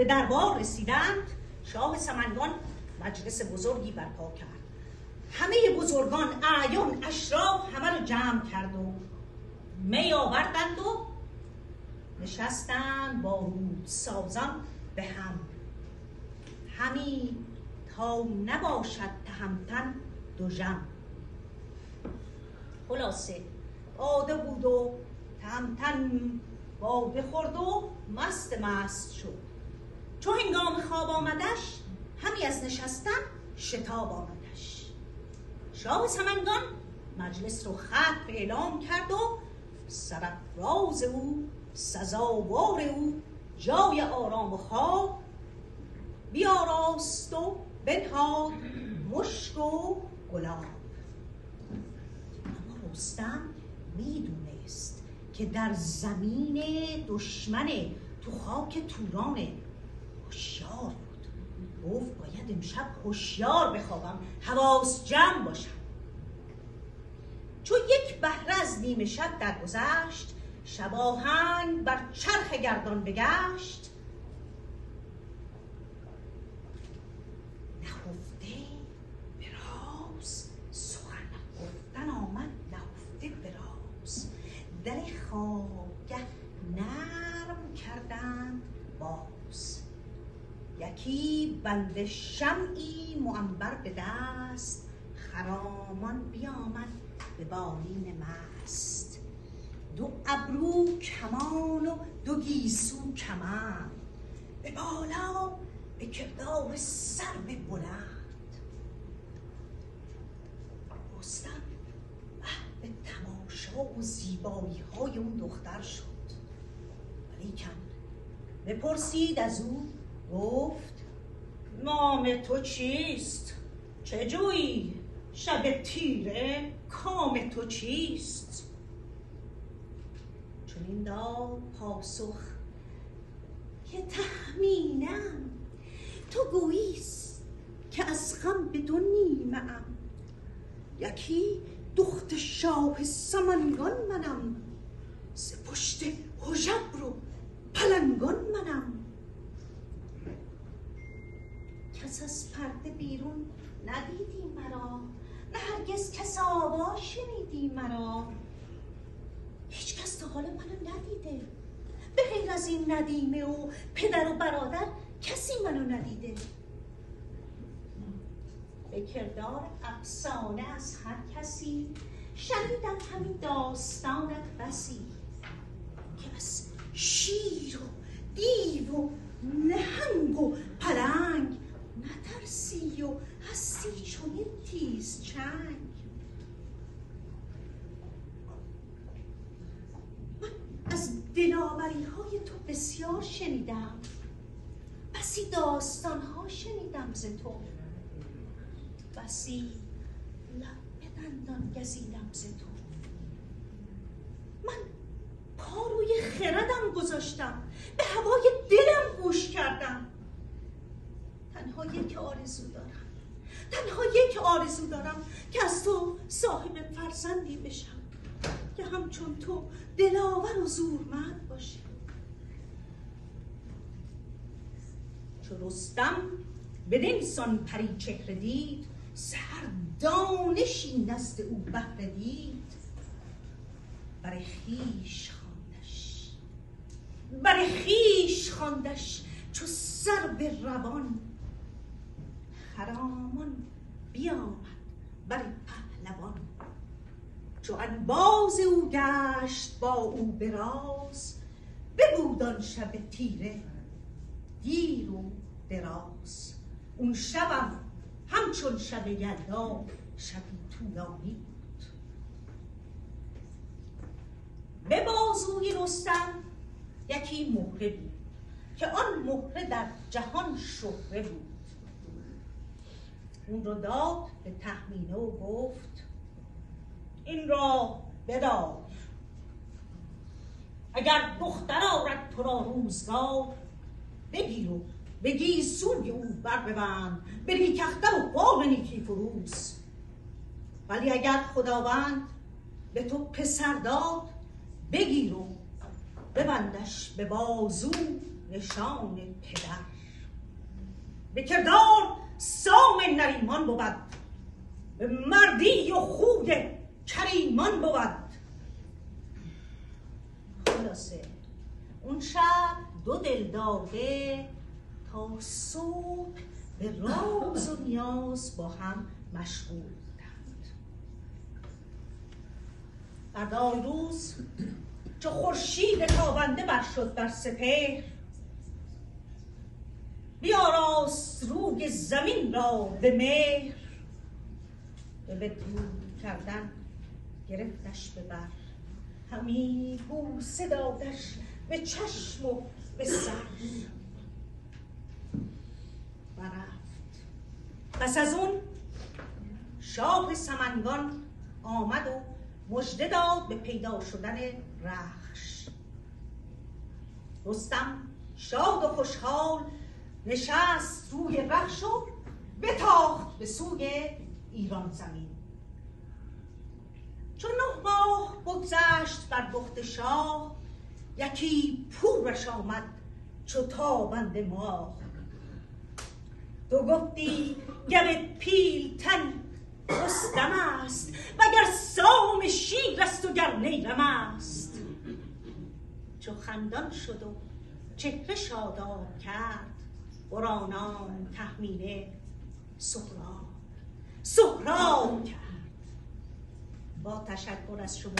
به دربار رسیدند، شاه سمنگان مجلس بزرگی برپا کرد. همه بزرگان، اعیان، اشراف همه رو جمع کرد و می آوردند و نشستند با رود سازان به هم. همی تا نباشد تهمتن دو ژم. خلاصه باده بود و تهمتن باده خورد و مست شد. چو هنگام خواب آمدش، همی از نشستن شتاب آمدش. شاه سمنگان مجلس رو ختم اعلام کرد و سرافراز او، سزاوار او، جای آرام و خواب بیاراست و بنهاد مشک و گلاب. اما رستم میدونست که در زمین دشمن تو خاک توران هوشیار بود. گفت باید امشب هوشیار بخوابم، حواس جمع باشم. چو یک بهره از نیمه شب درگذشت، شباهنگ بر چرخ گردان بگشت. نهفته به راز سخن گفتن آمد، نهفته به راز. در خوابگه نرم کردند باز. یکی بند شمعی معنبر به دست، خرامان بیامد به بالین مست. دو ابرو کمان و دو گیسو کمند، به بالا به کردار سرو بلند. رستم به تماشا و زیبایی های اون دختر شد. ولیکن بپرسید از او، گفت نام تو چیست؟ چه جویی؟ شب تیره کام تو چیست؟ چون این داد پاسخ که تخمینم، تو گوییست که از غم به دو نیمه ام. یکی دخت شاه سمنگان منم، ز پشت هژبر و پلنگان منم. کس از پرده بیرون ندیدی مرا، نه هرگز کس آوا شنیدی مرا. هیچ کس تا حالا منو ندیده، به غیر از این ندیمه و پدر و برادر کسی منو ندیده. به کردار افسانه از هر کسی، شنیدم همین داستانت بسی. که از شیر و دیو و نهنگ و پلنگ نترسی و هستی چنین تیز چنگ. من از دلاوری های تو بسیار شنیدم، بسی داستان ها شنیدم ز تو. بسی لب به دندان گزیدم ز تو. من پا روی خردم گذاشتم، به هوای دلم گوش کردم. تنها یک آرزو دارم که از تو صاحب فرزندی بشم، که همچون تو دلاور و زورمند باشه. چو رستم بدین سان پری چهره دید، سحر دانشی نزد او بهره دید. بر خویش خواندش چو سرو روان. خرامان بیامد بر پهلوان. چو انباز او گشت با او به راز، ببود آن شب تیره دیر و دراز. اون شبم همچون شب یلدا شبی طولانی بود. به بازوی رستم یکی مهره بود، که آن مهره در جهان شهره بود. اون رو داد به تهمینه و گفت این را بدار. اگر دختر آرد تو را روزگار، بگیر و به گیسوی او بر ببند، به نیک اختر و بام نیکی فروز. ولی اگر خداوند به تو پسر داد، بگیر و ببندش به بازو نشان پدر. به کردار سام نریمان بود، به مردی و خوی کریمان بود. خلاصه اون شب دو دل داده تا صبح به راز و نیاز با هم مشغول بودند. فردای روز چو خورشید تابنده بر شد بر سپهر، بیاراست روی زمین را به مهر، به بدرود کردن گرفتش به بر، همی بوسه دادش به چشم و به سر و رفت. پس از اون شاه سمنگان آمد و مژده داد به پیدا شدن رخش. رستم شاد و خوشحال نشست روی رخش و بتاخت به سوی ایران زمین. چون 9 ماه بگذشت بر بخت شاه، یکی پورش آمد چو تابنده ماه. تو گفتی گو پیلتن رستم است، وگر سام شیر است و گر نیرم است. چو خندان شد و چهره شاداب کرد، برانان تهمینه سهراب کرد. با تشکر از شما